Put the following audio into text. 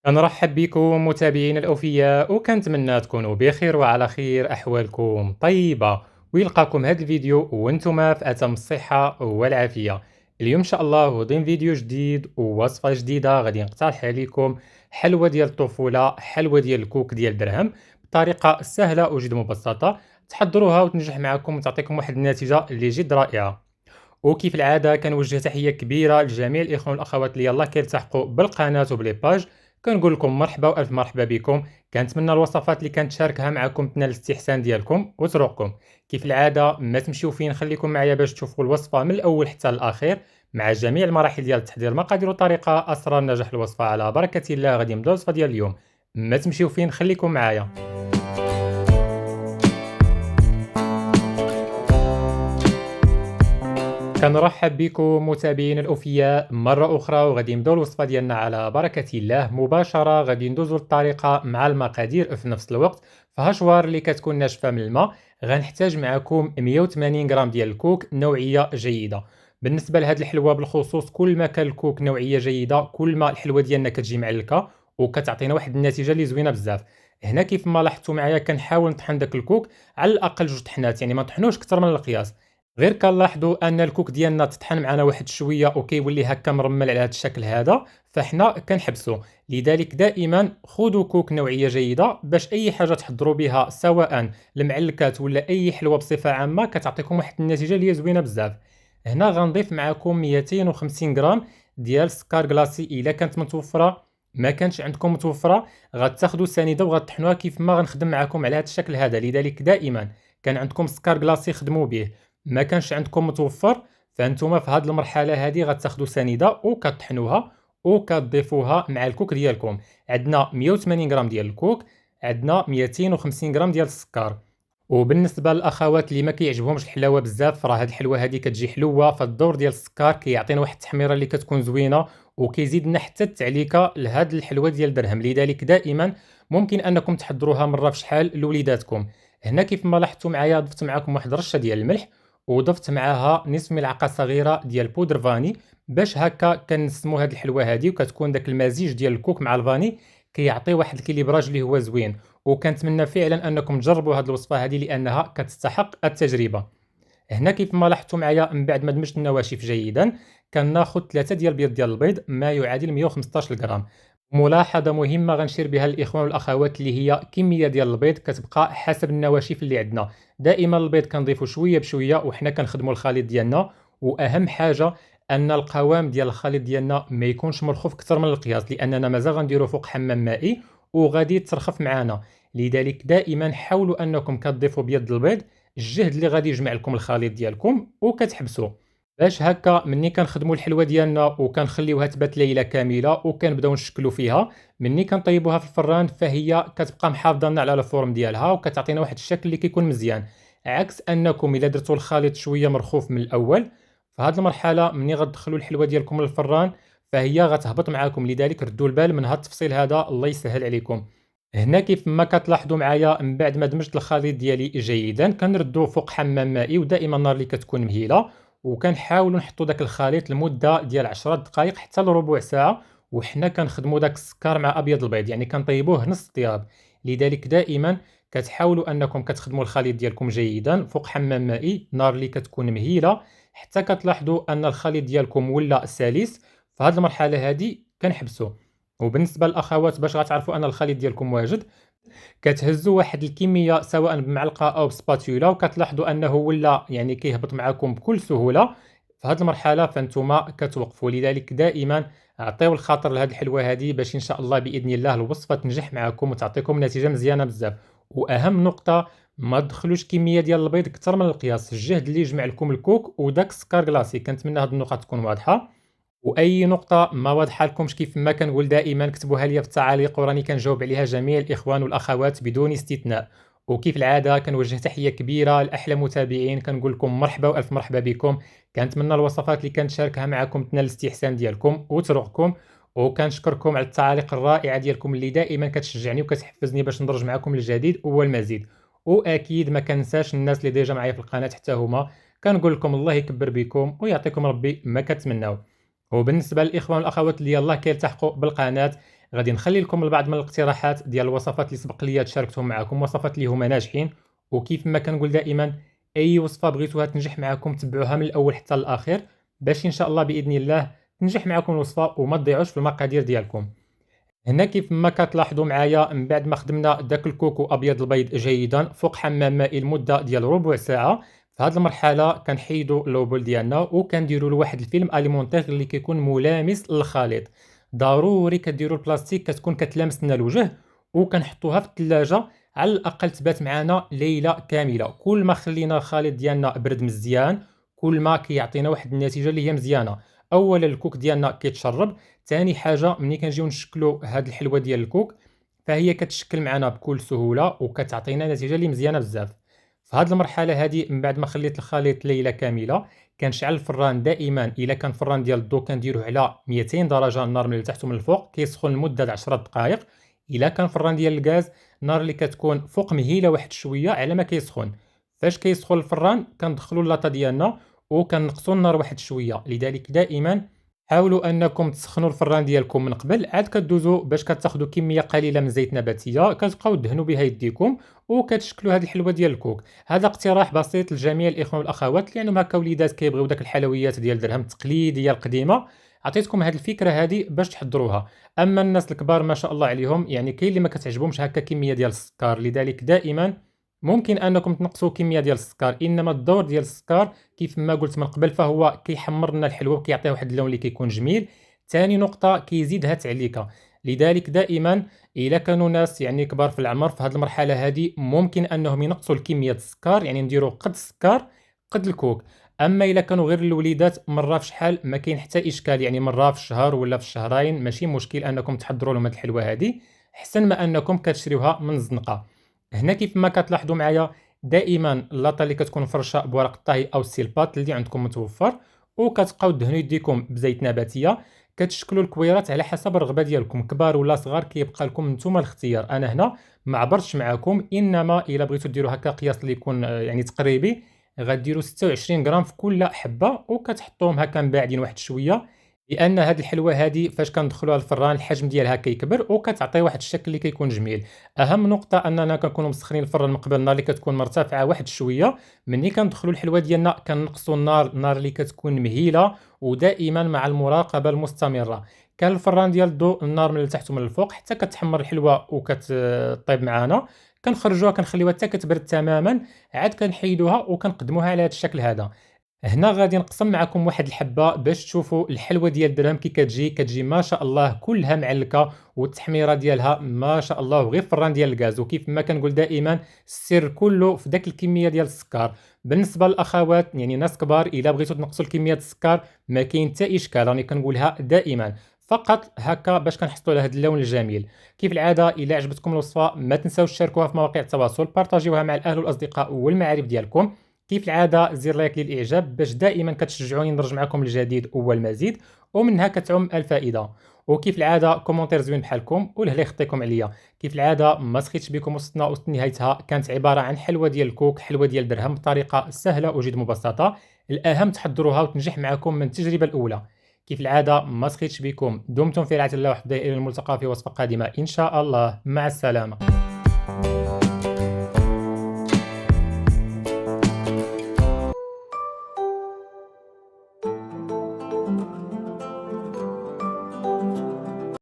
نرحب بكم متابعينا الأوفياء وكنتمنى تكونوا بخير وعلى خير أحوالكم طيبة ويلقاكم هذا الفيديو وانتم في أتم الصحة والعافية. اليوم إن شاء الله ضمن فيديو جديد ووصفة جديدة غادي نقترح عليكم حلوى ديال الطفولة، حلوى ديال الكوك ديال درهم بطريقة سهلة وجد مبسطة. تحضروها وتنجح معكم وتعطيكم واحد النتيجة اللي جد رائعة. وكيف العادة كنوجه تحية كبيرة لجميع الإخوان والأخوات اللي يلاه كيلتحقوا بالقناة وبلي باج. كنقول لكم مرحبا وألف مرحبا بكم. كنتمنى الوصفات اللي كنتشاركها معكم تنال الاستحسان ديالكم وتروقكم. كيف العادة ما تمشيو فين، خليكم معايا باش تشوفوا الوصفة من الأول حتى الأخير مع جميع المراحل ديال التحضير، مقادير وطريقة أسرار نجاح الوصفة. على بركة الله غادي نبداو الوصفة ديال اليوم. ما تمشيو فين، خليكم معايا. كنرحب بكم متابعينا الأوفياء مرة أخرى، وغادي نبداو الوصفة ديالنا على بركة الله مباشرة. غادي ندوزو للطريقة مع المقادير في نفس الوقت. فهاشوار اللي كتكون ناشفة من الماء. غنحتاج معكم 180 غرام ديال الكوك نوعية جيدة. بالنسبة لهاد الحلوى بالخصوص، كل ما كان الكوك نوعية جيدة كل ما الحلوى ديالنا كتجي معلكة وكتعطينا واحد النتيجة اللي زوينة بزاف. هنا كيف ما لاحظتوا معايا كنحاول نطحن داك الكوك على الأقل 2 طحنات، يعني ما نطحنوش أكثر من القياس. غير كنلاحظوا ان الكوك ديالنا تطحن معنا واحد شويه وكيولي هكا مرمل على هذا الشكل هذا، فحنا كنحبسوا. لذلك دائما خذوا كوك نوعيه جيده باش اي حاجه تحضروا بها سواء المعلكات ولا اي حلوه بصفه عامه كتعطيكم واحد النتيجه اللي هي زوينه بزاف. هنا غنضيف معكم 250 غرام ديال السكر كلاصي الا كانت متوفره. ما كانش عندكم متوفره غتاخذوا سنيده وغطحنوها كيف ما غنخدم معكم على هذا الشكل هذا. لذلك دائما كان عندكم سكر كلاصي خدموا به، ما كانش عندكم متوفر فانتوما في هذه المرحله هذه غتاخذوا سنيده وكطحنوها وكتضيفوها مع الكوك ديالكم. عندنا 180 غرام ديال الكوك، عندنا 250 غرام ديال السكر. وبالنسبه للاخوات اللي ما كيعجبهمش الحلاوه بزاف، راه هاد الحلوه هذه كتجي حلوه، فالدور ديال السكر كيعطينا واحد التحميره اللي كتكون زوينه وكيزيد لنا حتى التعليكه لهاد الحلوه ديال درهم. لذلك دائما ممكن انكم تحضروها مره في شحال لوليداتكم. هنا كيف ما لاحظتوا معايا ضفت معكم واحد رشه ديال الملح وضفت معاها نصف ملعقه صغيره ديال بودر فاني باش هكا كنسموا هاد الحلوه هذه وكتكون داك المزيج ديال الكوك مع الفاني كيعطي واحد الكيليبراج اللي هو زوين. وكنتمنى فعلا انكم تجربوا هاد الوصفه هذه لانها كتستحق التجربه. هنا كيف ما لاحظتوا معايا من بعد ما دمجت النواشف جيدا كناخذ 3 ديال البيض ديال البيض ما يعادل 115 غرام. ملاحظه مهمه غنشير بها الاخوان والاخوات اللي هي كميه ديال البيض كتبقى حسب النواشف اللي عندنا. دائما البيض كنضيفوا شويه بشويه وحنا كنخدموا الخليط ديالنا. واهم حاجه ان القوام ديال الخليط ديالنا ما يكونش مرخوف اكثر من القياس لاننا مازال غنديروا فوق حمام مائي وغادي ترخف معنا. لذلك دائما حاولوا انكم كتضيفوا بيض البيض الجهد اللي غادي يجمع لكم الخليط ديالكم وكتحبسوا باش هكا مني كنخدموا الحلوه ديالنا وكنخليوها تبات ليله كامله وكنبداو نشكلوا فيها. مني كنطيبوها في الفران فهي كتبقى محافظه لنا على الفورم ديالها وكتعطينا واحد الشكل اللي كيكون مزيان. عكس انكم الا درتوا الخليط شويه مرخوف من الاول، في هذه المرحله مني غتدخلوا الحلوه ديالكم للفران فهي غتهبط معاكم. لذلك ردوا البال من هذا التفصيل هذا، الله يسهل عليكم. هنا كيف ما كتلاحظوا معايا من بعد ما دمجت الخليط ديالي جيدا كنردو فوق حمام مائي ودائما النار اللي كتكون مهيله وكنحاولوا نحطوا داك الخليط لمده ديال 10 دقائق حتى لربع ساعه. وحنا كنخدموا داك السكر مع ابيض البيض يعني كنطيبوه نص طياب. لذلك دائما كتحاولوا انكم كتخدموا الخليط ديالكم جيدا فوق حمام مائي نار اللي كتكون مهيله حتى كتلاحظوا ان الخليط ديالكم ولا سلس. في هذه المرحله هذه كنحبسوا. وبالنسبه للاخوات باش غتعرفوا ان الخليط ديالكم واجد كتهزوا واحد الكميه سواء بمعلقه او بسباتولا وكتلاحظوا انه ولا يعني كيهبط معكم بكل سهوله. في هذه المرحله فانتم كتوقفوا. لذلك دائما اعطيو الخاطر لهذه الحلوه هذه باش ان شاء الله باذن الله الوصفه تنجح معكم وتعطيكم نتيجه مزيانه بزاف. واهم نقطه ما تدخلوش كميه ديال البيض اكثر من القياس، الجهد اللي يجمع لكم الكوك وداك السكر كلاصي. كنتمنى هذه النقطه تكون واضحه. واي نقطه ما واضحه لكمش كيف ما كنقول دائما كتبوها لي في التعاليق وراني كنجاوب عليها جميع الاخوان والاخوات بدون استثناء. وكيف العاده كنوجه تحيه كبيره لاحلى متابعين، كنقول لكم مرحبا والف مرحبا بكم. كنتمنى الوصفات اللي كنشاركها معكم تنال الاستحسان ديالكم وتروقكم. وكنشكركم على التعاليق الرائعه ديالكم اللي دائما كتشجعني وكتحفزني باش ندرج معكم الجديد والمزيد. واكيد ما كنساش الناس اللي ديجا معايا في القناه حتى هما كنقول لكم الله يكبر بكم ويعطيكم ربي ما كتمناو. وبالنسبه للاخوان والاخوات اللي يلاه كيلتحقوا بالقناه، غادي نخلي لكم البعض من الاقتراحات ديال الوصفات اللي سبق ليا تشاركتهم معكم، وصفات اللي هما ناجحين. وكيف ما كنقول دائما، اي وصفه بغيتوها تنجح معكم تبعوها من الاول حتى الاخير، باش ان شاء الله باذن الله تنجح معكم الوصفه وما تضيعوش في المقادير ديالكم. هنا كيف ما كتلاحظوا معايا، من بعد ما خدمنا داك الكوكو ابيض البيض جيدا فوق حمام مائي لمده ديال ربع ساعه، في هذه المرحله كنحيدوا اللوبول ديالنا وكنديروا له واحد الفيلم اليمونتير اللي كيكون ملامس للخليط. ضروري كديروا البلاستيك كتكون كتلامس لنا الوجه، وكنحطوها في الثلاجه على الاقل تبات معنا ليله كامله. كل ما خلينا الخليط ديالنا برد مزيان، كل ما كيعطينا واحد النتيجه اللي هي مزيانه. اولا الكوك ديالنا كيتشرب، ثاني حاجه ملي كنجيو نشكلوا هاد الحلوه ديال الكوك فهي كتشكل معنا بكل سهوله وكتعطينا نتيجه اللي مزيانه بزاف. في هاد المرحله هادي من بعد ما خليت الخليط ليله كامله، كنشعل الفران دائما. الا كان فران ديال الضو كنديروه على 200 درجه، النار من التحت ومن الفوق، كيسخن لمده 10 دقائق. الا كان فران ديال الغاز، النار اللي كتكون فوق مهيله واحد شويه على ما كيسخن. فاش كيسخن الفران كندخلوا اللاطه ديالنا وكنقصوا النار واحد شويه. لذلك دائما حاولوا انكم تسخنوا الفران ديالكم من قبل، عاد كدوزوا باش كتاخذوا كميه قليله من زيت نباتيه كتبقاو دهنوا بها يديكم وكتشكلوا هذه الحلوه ديال الكوك. هذا اقتراح بسيط لجميع الاخوان والاخوات اللي عندهم هكا وليدات كيبغيو داك الحلويات ديال درهم التقليديه القديمه. عطيتكم هذه الفكره هذه باش تحضروها. اما الناس الكبار ما شاء الله عليهم، يعني كاين اللي ما كتعجبهمش هكا كميه ديال السكر، لذلك دائما ممكن انكم تنقصوا كميه ديال السكر. انما الدور ديال السكر كيف ما قلت من قبل فهو كيحمر لنا الحلوه وكيعطيها واحد اللون اللي كيكون جميل. ثاني نقطه كيزيدها تعليكه. لذلك دائما الا كانوا ناس يعني كبار في العمر في هذه المرحله هذه ممكن انهم ينقصوا الكميه السكر، يعني نديروا قد السكر قد الكوك. اما الا كانوا غير الوليدات مره في شحال ما كاين حتى اشكال، يعني مره في الشهر ولا في الشهرين ماشي مشكل انكم تحضروا لهم هذه الحلوه هذه، احسن ما انكم كتشريوها من الزنقه. هنا كيف ما كتلاحظوا معايا دائما اللاطه اللي كتكون مفرشه بورق الطهي او السيلبات اللي عندكم متوفر، وكتبقاو دهنوا يديكم بزيت نباتيه. كتشكلوا الكويرات على حسب الرغبه ديالكم، كبار ولا صغار كيبقى لكم نتوما الاختيار. انا هنا ما عبرتش معكم، انما الا بغيتوا ديروا هكا قياس اللي يكون يعني تقريبي، غديروا 26 غرام في كل حبه وكتحطوهم هكا مباعدين واحد شويه. لان هاد الحلوه هادي فاش كندخلوها الفران الحجم ديالها كيكبر وكتعطي واحد الشكل اللي كيكون جميل. اهم نقطه اننا كنكونوا مسخنين الفران من قبل، النار اللي كتكون مرتفعه واحد شويه. ملي كندخلوا الحلوه ديالنا كنقصوا النار اللي كتكون مهيله، ودائما مع المراقبه المستمره. كان الفران ديال الضوء النار من التحت ومن الفوق حتى كتحمر الحلوه وكتطيب معنا. كنخرجوها كنخليوها حتى كتبرد تماما، عاد كنحيدوها وكنقدموها على هذا الشكل هذا. هنا غادي نقسم معكم واحد الحبه باش تشوفوا الحلوه ديال الدرهم كي كتجي ما شاء الله كلها معلكه، والتحميره ديالها ما شاء الله غير فران ديال الغاز. وكيف ما كنقول دائما السر كله في داك الكميه ديال السكر. بالنسبه للاخوات يعني ناس كبار، الا بغيتوا تنقصوا الكميه السكر ما كاين حتى اشكال، راني كنقولها دائما فقط هكا باش كنحصلوا على هذا اللون الجميل. كيف العاده الا عجبتكم الوصفه ما تنساوش تشاركوها في مواقع التواصل، بارطاجيوها مع الاهل والاصدقاء والمعارف ديالكم. كيف العاده زير لايك للاعجاب باش دائما كتشجعوني نرجع معكم الجديد والمزيد، ومنها كتعم الفائده. وكيف العاده كومونتير زوين بحالكم والهلا يخطيكم عليا. كيف العاده ما سخيتش بكم، وصلنا وسط نهايتها. كانت عباره عن حلوه ديال الكوك، حلوه ديال درهم بطريقه سهله وجد مبسطه. الاهم تحضروها وتنجح معكم من التجربه الاولى. كيف العاده ما سخيتش بكم، دمتم في رعايه الله وحده، الى الملتقى في وصفه قادمه ان شاء الله. مع السلامه.